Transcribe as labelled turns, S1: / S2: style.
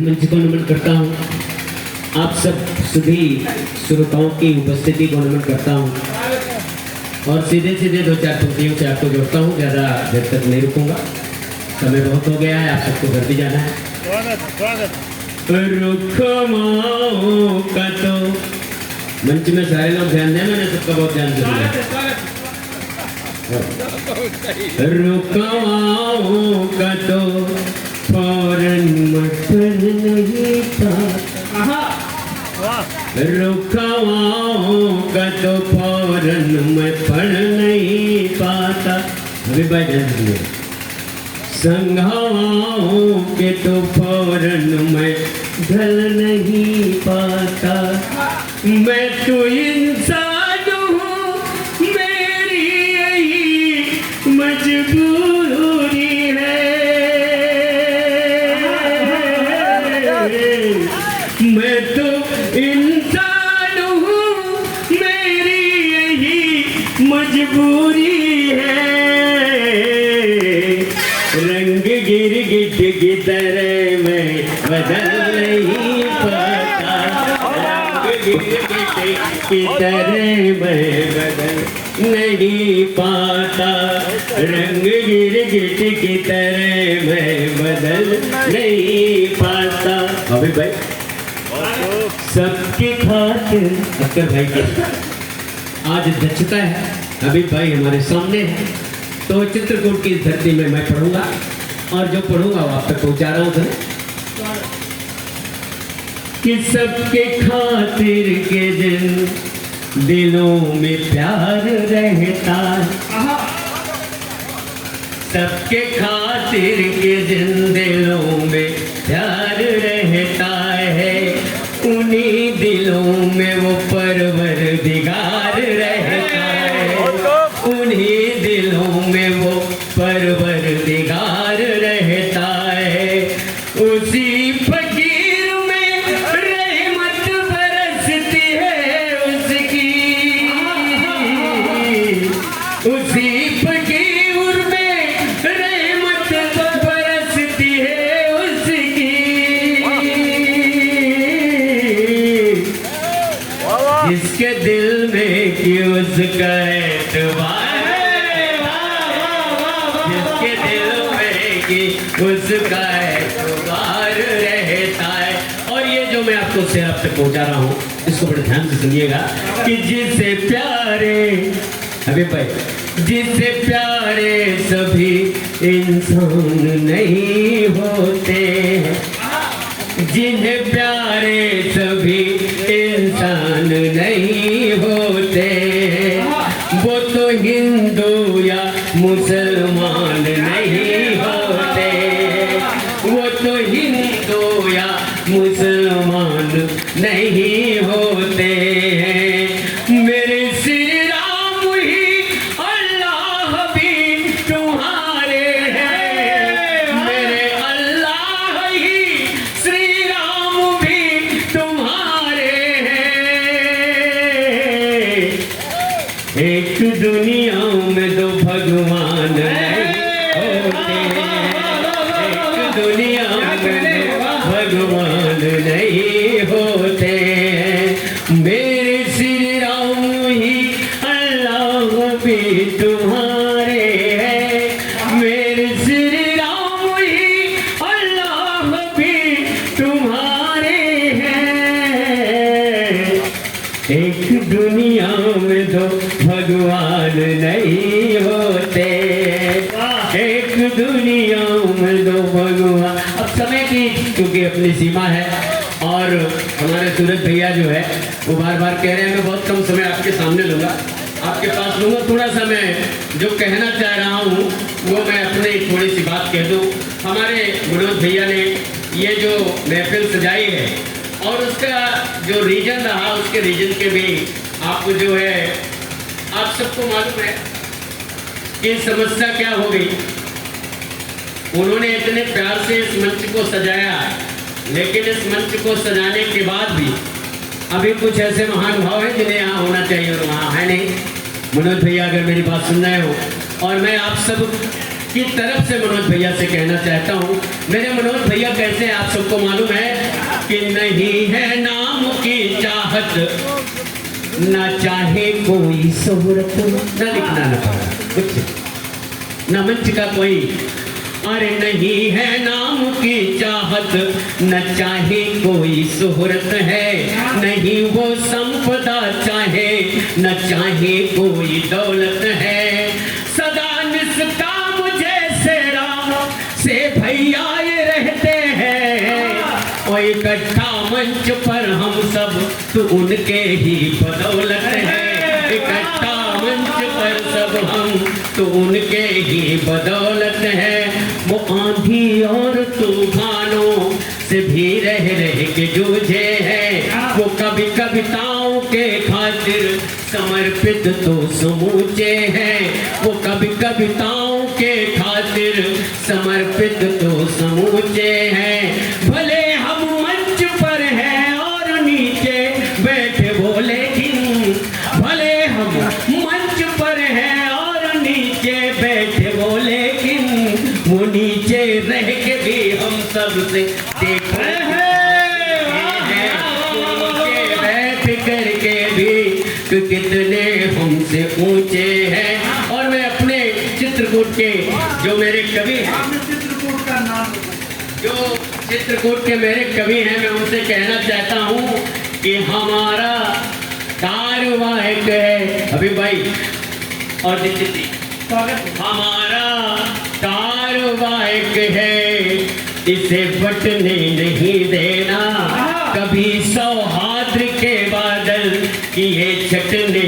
S1: मंच को नमन करता हूँ। आप सब सभी श्रोताओं की उपस्थिति को नमन करता हूँ और सीधे सीधे दो चार पंक्तियों से आपको जोड़ता हूँ। ज़्यादा देर तक नहीं रुकूंगा, समय बहुत हो गया है, आप सबको घर भी जाना है। रुखमाओं का तो मंच में सारे लोग ध्यान दें, मैंने सबका बहुत ध्यान दिया। रुखमाओं का तो फौरन मटन नहीं पाता, रुखमाओं का तो फौरन मैं पढ़ नहीं पाता। अभी भाई ध्यान दीजिए। संघाओं के तो फौरन मैं ढल नहीं पाता। मैं तो इंसान हूँ, मेरी यही मजबूरी है। मैं तो इंसान हूँ, मेरी यही मजबूरी है। रंग गिरगिट की तरह मैं बदल नहीं पाता, रंग गिरगिट की तरह मैं बदल नहीं पाता, रंग गिरगिट की तरह मैं बदल नहीं पाता। अभी भाई सबके खातिर अक्कर भाई के आज दक्षता है, अभी भाई हमारे सामने है, तो चित्रकूट की धरती में मैं पढ़ूंगा और जो पढ़ूंगा वो आप तक पहुंचा रहा हूं। कि सबके खातिर के दिन दिलों में प्यार रहता, सबके खातिर के दिन दिलों में प्यार रहता है। उन्हीं दिलों में वो परवरदिगार रहता है, उन्हीं दिलों में वो परवरदिगार रहता है। उसी फकीर में रहमत बरसती है उसकी, उसी फकीर में रहमत बरसती है उसकी। जिसके दिल में कि उसका एतबार है, जिसके दिल में कि उसका एतबार रहता है। और ये जो मैं आपको शेर आप तक पहुंचा रहा हूँ, इसको बड़े ध्यान से सुनिएगा। कि जिससे प्यारे अभी भाई, जिससे प्यारे सभी इंसान नहीं होते, जिन्हें प्यारे सभी इंसान नहीं होते, वो तो हिंदू या मुसलमान नहीं होते, वो तो हिंदू या मुसलमान नहीं होते हैं। मेरे श्री राम ही अल्लाह भी तुम्हारे हैं, मेरे अल्लाह ही श्री राम भी तुम्हारे हैं। एक दुनिया में दो भगवान नहीं होते, एक दुनिया में दो भगवान नहीं होते। मेरे श्री राम ही अल्लाह भी तुम्हारे हैं, मेरे श्री राम ही अल्लाह भी तुम्हारे हैं। एक दुनिया में दो भगवान नहीं होते, एक दुनिया में दो भगवान। अब समय की क्योंकि अपनी सीमा है और हमारे सूरज भैया जो है वो बार बार कह रहे हैं मैं बहुत कम समय आपके सामने लूँगा, आपके पास लूँगा। थोड़ा सा मैं जो कहना चाह रहा हूँ वो मैं अपनी थोड़ी सी बात कह दूँ। हमारे मनोज भैया ने ये जो महफिल सजाई है और उसका जो रीजन रहा, उसके रीजन के भी आपको जो है आप सबको मालूम है कि समस्या क्या हो गई। उन्होंने इतने प्यार से इस मंच को सजाया, लेकिन इस मंच को सजाने के बाद भी अभी कुछ ऐसे महानुभाव हैं जिन्हें यहाँ होना चाहिए और वहाँ है नहीं। मनोज भैया अगर मेरी बात सुन रहे हो, और मैं आप सब की तरफ से मनोज भैया से कहना चाहता हूँ, मेरे मनोज भैया कैसे आप सबको मालूम है कि नहीं है नाम की चाहत, ना चाहे कोई शोहरत, ना लिखना ना पड़ा कुछ, ना मंच का कोई। अरे नहीं है नाम की चाहत, न चाहे कोई शोहरत है, नहीं वो संपदा चाहे, न चाहे कोई दौलत है। सदा निष्काम जैसे राम से भैया ये रहते हैं, और इकट्ठा मंच पर हम सब तो उनके ही बदौलत है। इकट्ठा मंच पर सब हम तो उनके ही बदौलत है। वो आंधी और तूफानों से भी रह के जूझे हैं, वो कभी कविताओं के खातिर समर्पित तो समूचे हैं, वो कभी कविताओं के खातिर समर्पित तो समूचे हैं। भले हम मंच पर हैं और नीचे बैठे वो, लेकिन भले हम मंच पर हैं और नीचे बैठे वो, लेकिन वो नीचे रह के भी हम सबसे देख रहे हैं, नीचे बैठ करके भी तो कितने हमसे ऊंचे हैं। और मैं अपने चित्रकूट के जो मेरे कवि हैं, जो चित्रकूट के मेरे कवि हैं, मैं उनसे कहना चाहता हूँ कि हमारा कारवाक है अभी भाई और दीक्षित जी, हमारा कारवाक है, इसे बटने नहीं देना, कभी सौहार्द के बादल किए छटने